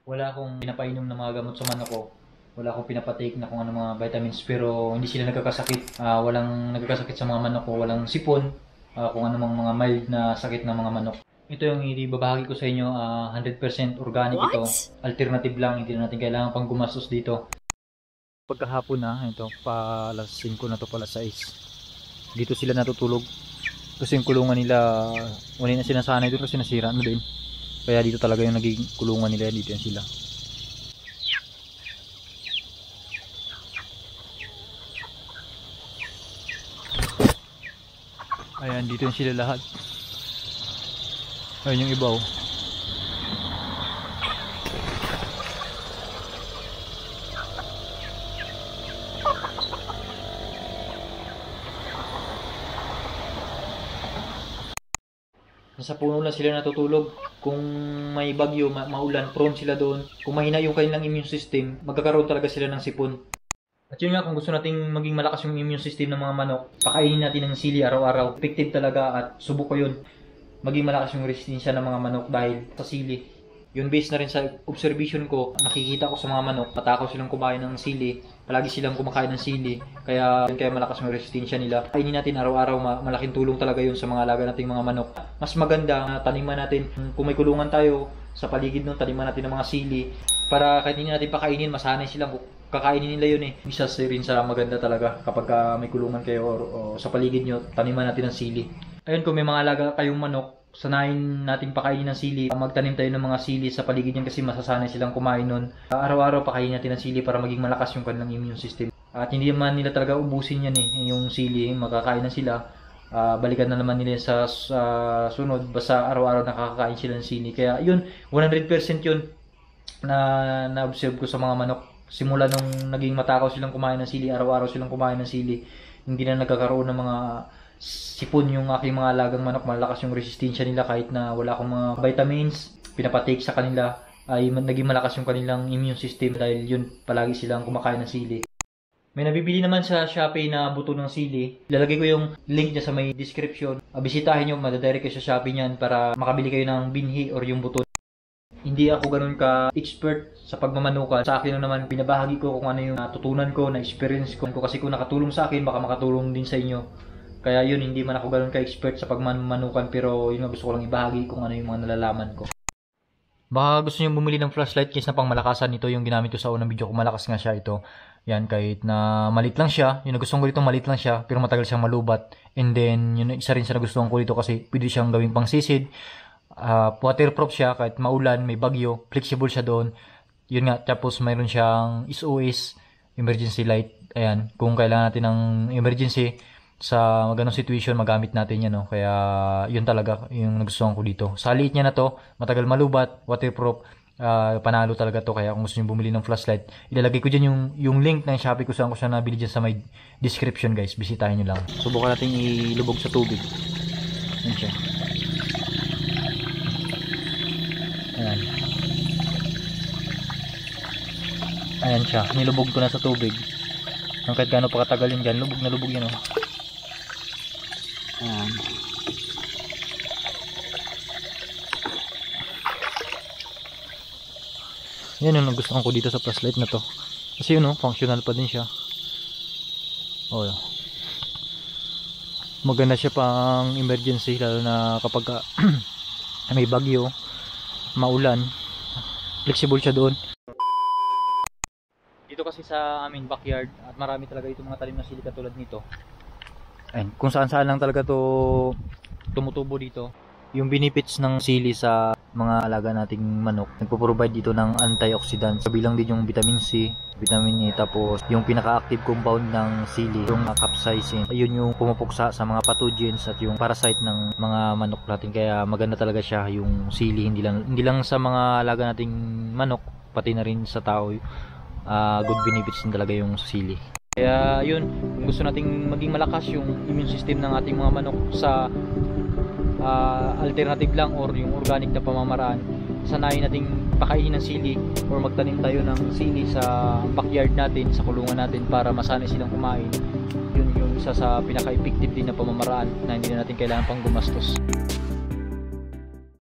Wala akong pinapainom ng mga gamot sa manok ko. Wala akong pinapatake na kung ano mga vitamins, pero hindi sila nagkakasakit. Walang nagkakasakit sa mga manok ko, walang sipon, kung ano mga mild na sakit ng mga manok. Ito yung ibabahagi ko sa inyo, 100% organic ito. What? Alternative lang, hindi na natin kailangan pang gumastos dito. Pagkahapon na, ito, pa alas 5 na to, pa alas 6. Dito sila natutulog. Kasi yung kulungan nila, wala na sinasanay doon kasi nasira na din. Kaya dito talaga yung naging kulungan nila, dito yan sila. Ayan, dito yung sila lahat. Ayun yung iba, oh. Nasa puno lang sila natutulog. Kung may bagyo, maulan, prone sila doon. Kung mahina yung kanilang immune system, magkakaroon talaga sila ng sipon. At yun nga, kung gusto nating maging malakas yung immune system ng mga manok, pakainin natin ng sili araw-araw. Effective talaga at subok ko yun. Maging malakas yung resistensya ng mga manok dahil sa sili. Yun based na rin sa observation ko, nakikita ko sa mga manok, patakaw silang kumain ng sili, palagi silang kumakain ng sili, kaya malakas yung resistensya nila. Kainin natin araw-araw, malaking tulong talaga yun sa mga alaga nating mga manok. Mas maganda na taniman natin, kung may kulungan tayo, sa paligid nun, taniman natin ng mga sili, para kahit hindi natin pakainin, masanay silang kakainin nila yun eh. Isa rin sa maganda talaga kapag may kulungan kayo o sa paligid nyo, taniman natin ng sili. Ayun, kung may mga alaga kayong manok, sanayin natin pakainin ng sili. Magtanim tayo ng mga sili sa paligid niyan kasi masasanay silang kumain nun. Araw-araw pakainin natin ng sili para maging malakas yung kanilang immune system. At hindi naman nila talaga ubusin yan eh, yung sili. Makakain na sila. Balikan na naman nila sa sunod. Basta araw-araw nakakakain sila ng sili. Kaya yun, 100% yun na na-observe ko sa mga manok. Simula nung naging matakaw silang kumain ng sili, araw-araw silang kumain ng sili, hindi na nagkakaroon ng mga sipon yung aking mga alagang manok. Malakas yung resistensya nila kahit na wala akong mga vitamins pinapatake sa kanila, ay naging malakas yung kanilang immune system dahil yun palagi silang kumakain ng sili. May nabibili naman sa Shopee na buto ng sili. Ilalagay ko yung link niya sa may description. Bisitahin nyo, madadirect kayo sa Shopee niyan para makabili kayo ng binhi or yung buto. Hindi ako ganun ka-expert sa pagmamanukan. Sa akin naman, binabahagi ko kung ano yung natutunan ko, na-experience ko. Kasi kung nakatulong sa akin, baka makatulong din sa inyo. Kaya yun, hindi man ako ganun ka-expert sa pagmamanukan, pero yun nga gusto ko lang ibahagi kung ano yung mga nalalaman ko. Baka gusto niyo bumili ng flashlight case na pang malakasan. Ito yung ginamit ko sa unang video ko. Malakas nga siya ito. Yan, kahit na malit lang siya. Yung nagustuhan ko dito, malit lang siya, pero matagal siyang malubat. And then, yun isa rin sa nagustuhan ko dito kasi pwede siyang gawing pang sisid. Waterproof siya kahit maulan, may bagyo, flexible siya doon. Yun nga, tapos mayroon siyang SOS, emergency light. Ayan, kung kailangan natin ng emergency sa ganong situation, magamit natin yan, no? Kaya yun talaga yung nagustuhan ko dito. Sa liit niya na to, matagal malubat, waterproof, panalo talaga to. Kaya kung gusto niyo bumili ng flashlight, ilalagay ko dyan yung link ng Shopee kung saan ko siya nabili dyan sa may description, guys. Bisitahin nyo lang. Subukan natin ilubog sa tubig. Yan siya. Ayan. Ayan siya. Nilubog ko na sa tubig. Ang kahit gaano pa katagal yun dyan. Lubog na lubog yan, oh. Ayan. Yan yung nagustuhan ko dito sa flashlight na to. Kasi yun, oh, functional pa din siya. Oh, maganda siya pang emergency, lalo na kapag may bagyo, maulan, flexible siya doon. Dito kasi sa amin backyard, at marami talaga itong mga talim na sili katulad nito. Ayun, kung saan saan lang talaga to tumutubo dito. Yung benefits ng sili sa mga alaga nating manok, nagpo-provide dito ng antioxidants. Kabilang din yung vitamin C, vitamin E, tapos yung pinaka-active compound ng sili, yung capsaicin. Yun yung pumupuksa sa mga pathogens at yung parasite ng mga manok natin. Kaya maganda talaga siya yung sili, hindi lang sa mga alaga nating manok, pati na rin sa tao. Good benefits din talaga yung sili. Kaya yun, kung gusto nating maging malakas yung immune system ng ating mga manok sa alternative lang or yung organic na pamamaraan, sanayin nating pakainin ng sili or magtanim tayo ng sili sa backyard natin, sa kulungan natin para masanay silang kumain. Yun yung isa sa pinaka-effective din na pamamaraan na hindi na natin kailangan pang gumastos.